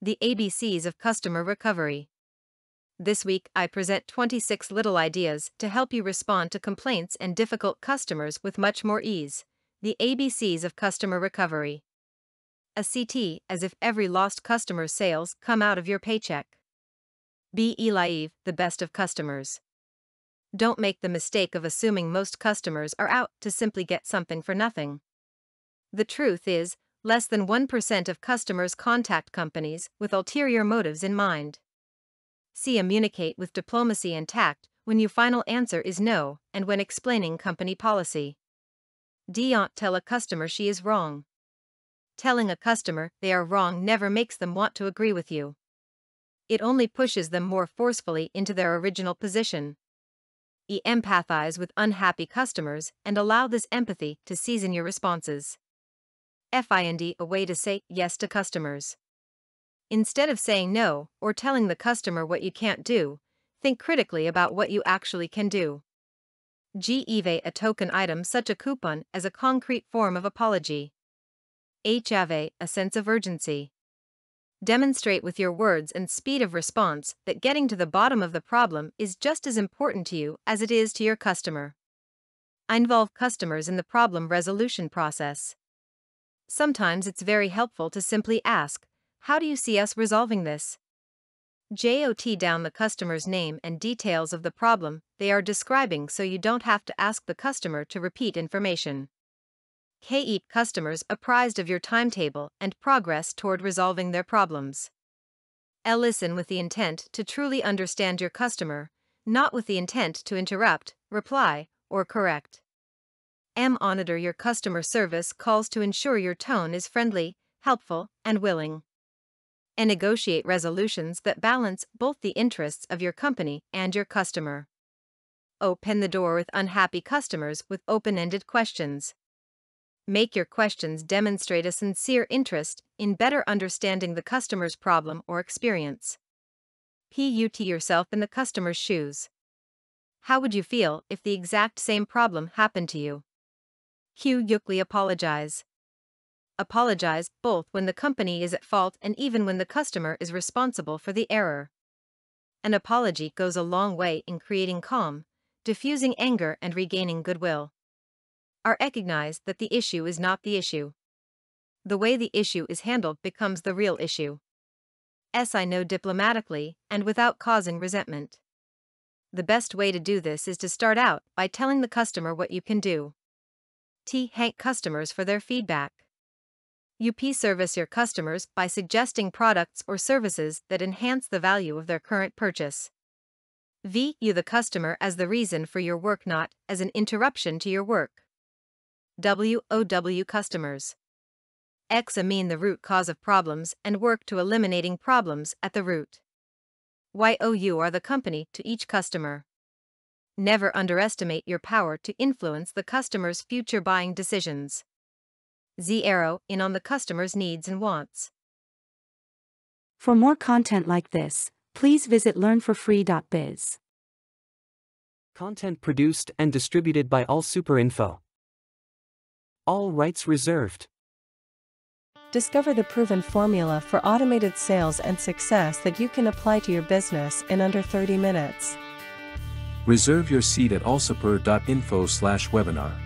The ABCs of Customer Recovery. This week, I present 26 little ideas to help you respond to complaints and difficult customers with much more ease. The ABCs of Customer Recovery. A CT, as if every lost customer's sales come out of your paycheck. Be elieve, the best of customers. Don't make the mistake of assuming most customers are out to simply get something for nothing. The truth is, less than 1% of customers contact companies with ulterior motives in mind. See ommunicate with diplomacy and tact when your final answer is no and when explaining company policy. Don't tell a customer she is wrong. Telling a customer they are wrong never makes them want to agree with you. It only pushes them more forcefully into their original position. Empathize with unhappy customers and allow this empathy to season your responses. Find a way to say yes to customers. Instead of saying no or telling the customer what you can't do, think critically about what you actually can do. Give a token item such a coupon as a concrete form of apology. Have a sense of urgency. Demonstrate with your words and speed of response that getting to the bottom of the problem is just as important to you as it is to your customer. Involve customers in the problem resolution process. Sometimes it's very helpful to simply ask, "How do you see us resolving this?" Jot down the customer's name and details of the problem they are describing so you don't have to ask the customer to repeat information. Keep customers apprised of your timetable and progress toward resolving their problems. Listen with the intent to truly understand your customer, not with the intent to interrupt, reply, or correct. Monitor your customer service calls to ensure your tone is friendly, helpful, and willing. And negotiate resolutions that balance both the interests of your company and your customer. Open the door with unhappy customers with open-ended questions. Make your questions demonstrate a sincere interest in better understanding the customer's problem or experience. Put yourself in the customer's shoes. How would you feel if the exact same problem happened to you? Quickly apologize. Apologize both when the company is at fault and even when the customer is responsible for the error. An apology goes a long way in creating calm, diffusing anger, and regaining goodwill. Recognize that the issue is not the issue. The way the issue is handled becomes the real issue. I know diplomatically and without causing resentment. The best way to do this is to start out by telling the customer what you can do. Thank customers for their feedback. Service your customers by suggesting products or services that enhance the value of their current purchase. View the customer as the reason for your work, not as an interruption to your work. WOW customers. Examine the root cause of problems and work to eliminating problems at the root. YOU are the company to each customer. Never underestimate your power to influence the customer's future buying decisions. Zero in on the customer's needs and wants. For more content like this, please visit learnforfree.biz. Content produced and distributed by AllSuperInfo. All rights reserved. Discover the proven formula for automated sales and success that you can apply to your business in under 30 minutes. Reserve your seat at allsuper.info/webinar.